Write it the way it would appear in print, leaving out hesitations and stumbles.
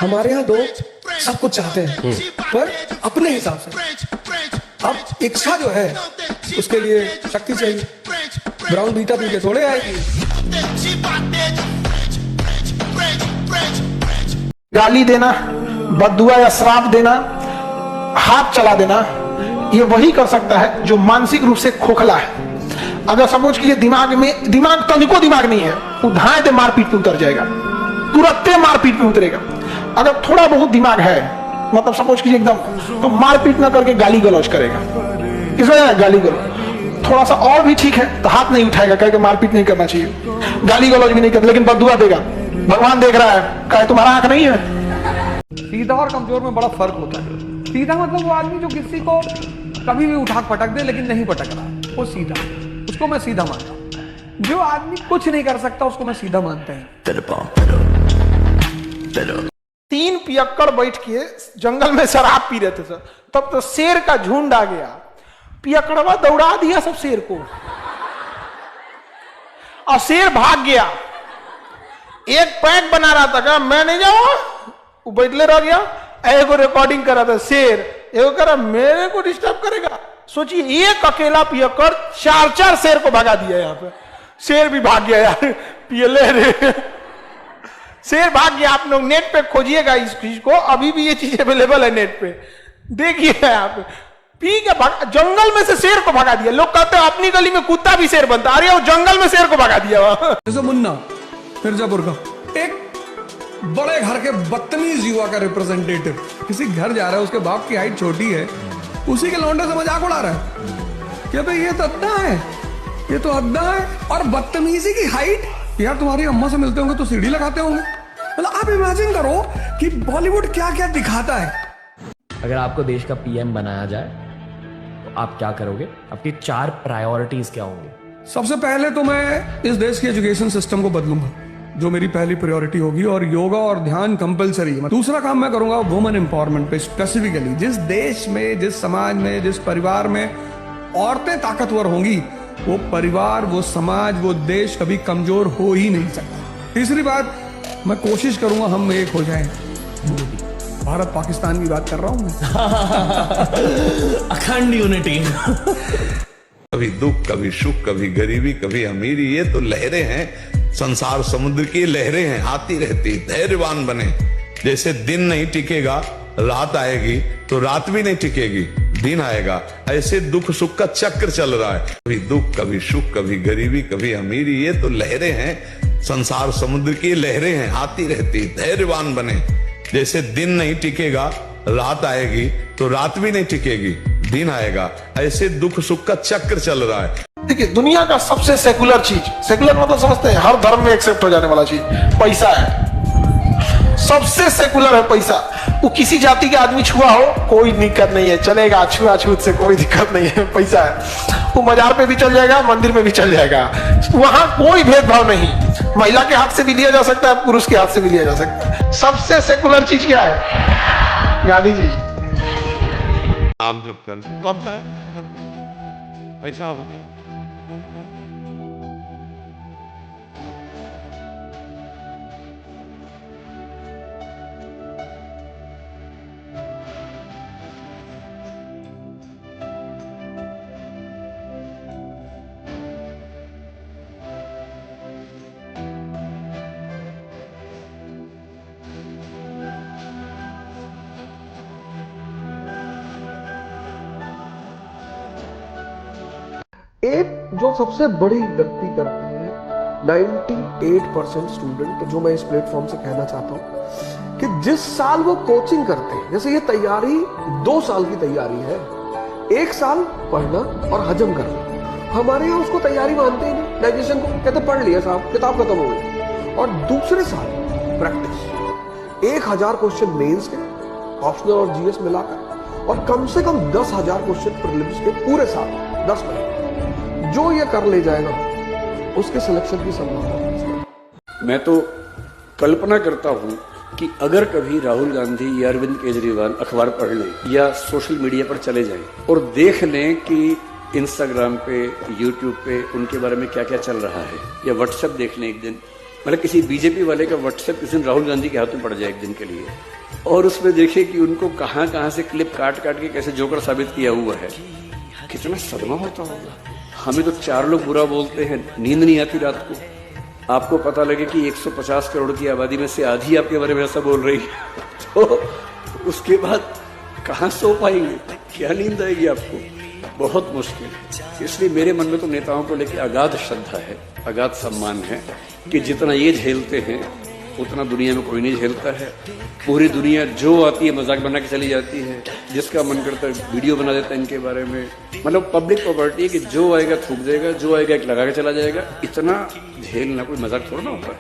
हमारे यहाँ लोग सब कुछ चाहते हैं पर अपने हिसाब से। अब इच्छा जो है उसके लिए शक्ति चाहिए। ब्राउन बीटा पी के थोड़े आएगी। गाली देना, बद्दुआ या श्राप देना, हाथ चला देना, ये वही कर सकता है जो मानसिक रूप से खोखला है। अगर समझ कीजिए दिमाग तनिको दिमाग नहीं है, उधाए दे मारपीट पे उतर जाएगा, तुरंत मारपीट पे उतरेगा। अगर थोड़ा बहुत दिमाग है, मतलब समझ कीजिए एकदम, तो मारपीट ना करके गाली गलौज करेगा। किस वजह गाली गलौज थोड़ा सा और भी ठीक है तो हाथ नहीं उठाएगा, कह के मारपीट नहीं करना चाहिए, गाली गलौज भी नहीं करता, लेकिन बद्दुआ देगा। भगवान देख रहा है, कहे तुम्हारा आंख नहीं है। सीधा और कमजोर में बड़ा फर्क होता है। सीधा मतलब वो आदमी जो किसी को कभी भी उठा पटक दे लेकिन नहीं पटक रहा, वो सीधा, उसको मैं सीधा मानता हूं। जो आदमी कुछ नहीं कर सकता उसको मैं सीधा मानता हूं। 3 पियक्कड़ बैठ के जंगल में शराब पी रहे थे सर, तब तो शेर का झुंड आ गया, पियक्कड़वा दौड़ा दिया सब शेर को और शेर भाग गया। एक पैक बना रहा था, कहा मैं नहीं जाऊंगा, वो बैठले रह गया। एगो रिकॉर्डिंग कर रहा था शेर, एगो कह रहा मेरे को डिस्टर्ब करेगा। सोचिए एक अकेला पियक्कड़ 4 शेर को भगा दिया। यहाँ पे शेर भी भाग गया यार, पियले रे शेर भाग गया। आप लोग नेट पे खोजिएगा इस चीज को, अभी भी ये चीज अवेलेबल है नेट पे, देखिए यहाँ पे। पी के जंगल में से शेर को भगा दिया। लोग कहते हैं अपनी गली में कुत्ता भी शेर बनता, अरे वो जंगल में शेर को भगा दिया। जैसे मुन्ना मिर्जापुर का एक बड़े घर के बदतमीज युवा का रिप्रेजेंटेटिव किसी घर जा रहा है, उसके बाप की हाइट छोटी है, उसी के लौंडे से मजाक उड़ा रहा है कि भाई ये तो अद्दा है, ये तो अद्दा है। और बदतमीजी की हाइट, यार तुम्हारी अम्मा से मिलते होंगे तो सीढ़ी लगाते होंगे। मतलब आप इमेजिन करो कि बॉलीवुड क्या क्या दिखाता है। अगर आपको देश का पीएम बनाया जाए तो आप क्या करोगे? आपकी 4 प्रायोरिटीज क्या होंगी? सबसे पहले तो मैं इस देश के एजुकेशन सिस्टम को बदलूंगा, जो मेरी पहली प्रायोरिटी होगी, और योगा और ध्यान कंपलसरी है। दूसरा काम मैं करूंगा वुमेन एम्पावरमेंट पे स्पेसिफिकली। जिस देश में, जिस समाज में, जिस परिवार में औरतें ताकतवर होंगी, वो परिवार, वो समाज, वो देश कभी कमजोर हो ही नहीं सकता। तीसरी बात, मैं कोशिश करूंगा हम एक हो जाएं। भारत पाकिस्तान की बात कर रहा हूं मैं। अखंड यूनिटी। कभी दुख, कभी सुख, कभी गरीबी, कभी अमीरी, ये तो लहरें हैं, संसार समुद्र की लहरें हैं, आती रहती। धैर्यवान बने। जैसे दिन नहीं टिकेगा, रात आएगी, तो रात भी नहीं टिकेगी, दिन आएगा। ऐसे दुख सुख का चक्र चल रहा है। कभी दुख, कभी सुख, कभी गरीबी, कभी अमीरी, ये तो लहरें हैं, संसार समुद्र की लहरें हैं, आती रहती। धैर्यवान बने। जैसे दिन नहीं टिकेगा, रात आएगी, तो रात भी नहीं टिकेगी, दिन आएगा। ऐसे दुख सुख का चक्र चल रहा है। देखिए दुनिया का सबसे सेकुलर चीज, सेकुलर मतलब समझते हैं हर धर्म में एक्सेप्ट हो जाने वाला चीज, पैसा है। सबसे सेकुलर है पैसा। वो किसी जाति के आदमी छुआ हो कोई दिक्कत नहीं है, चलेगा, छुआछूत से कोई दिक्कत नहीं है, पैसा है। वो मजार पे भी चल जाएगा, मंदिर में भी चल जाएगा, वहां कोई भेदभाव नहीं। महिला के हाथ से भी लिया जा सकता है, पुरुष के हाथ से भी लिया जा सकता है। सबसे सेकुलर चीज क्या है? गांधी जी आप जब करते है पैसा एक जो सबसे बड़ी गलती करते हैं 98% स्टूडेंट, जो मैं इस प्लेटफॉर्म से कहना चाहता हूं कि जिस साल वो कोचिंग करते हैं, जैसे ये तैयारी 2 साल की तैयारी है, 1 साल पढ़ना और हजम करना, हमारे यहाँ उसको तैयारी मानते ही नहीं। डाइजेशन को कहते पढ़ लिया साहब, किताब खत्म हो गई। और दूसरे साल प्रैक्टिस, 1000 क्वेश्चन मेंस के, ऑप्शनल और जीएस मिलाकर, और कम से कम 10,000 क्वेश्चन प्रीलिम्स के पूरे साल 10 महीने। जो ये कर ले जाएगा उसके सिलेक्शन की संभावना। मैं तो कल्पना करता हूं कि अगर कभी राहुल गांधी या अरविंद केजरीवाल अखबार पढ़ लें या सोशल मीडिया पर चले जाएं और देख लें कि इंस्टाग्राम पे, यूट्यूब पे उनके बारे में क्या क्या चल रहा है, या व्हाट्सएप देख लें एक दिन, मतलब किसी बीजेपी वाले का व्हाट्सएप किसी दिन राहुल गांधी के हाथ में पड़ जाए एक दिन के लिए, और उसमें देखे कि उनको कहां कहां से क्लिप काट काट के कैसे जोकर साबित किया हुआ है, कितना सदमा होता होगा। हमें तो 4 लोग बुरा बोलते हैं, नींद नहीं आती रात को। आपको पता लगे कि 150 करोड़ की आबादी में से आधी आपके बारे में ऐसा बोल रही है, तो उसके बाद कहां सो पाएंगे, क्या नींद आएगी आपको? बहुत मुश्किल है। इसलिए मेरे मन में तो नेताओं को लेकर अगाध श्रद्धा है, अगाध सम्मान है कि जितना ये झेलते हैं उतना दुनिया में कोई नहीं झेलता है। पूरी दुनिया जो आती है मजाक बना के चली जाती है, जिसका मन करता है वीडियो बना देता है इनके बारे में। मतलब पब्लिक प्रॉपर्टी है कि जो आएगा थूक देगा, जो आएगा एक लगा के चला जाएगा। इतना झेलना कोई मजाक थोड़ा ना होता है।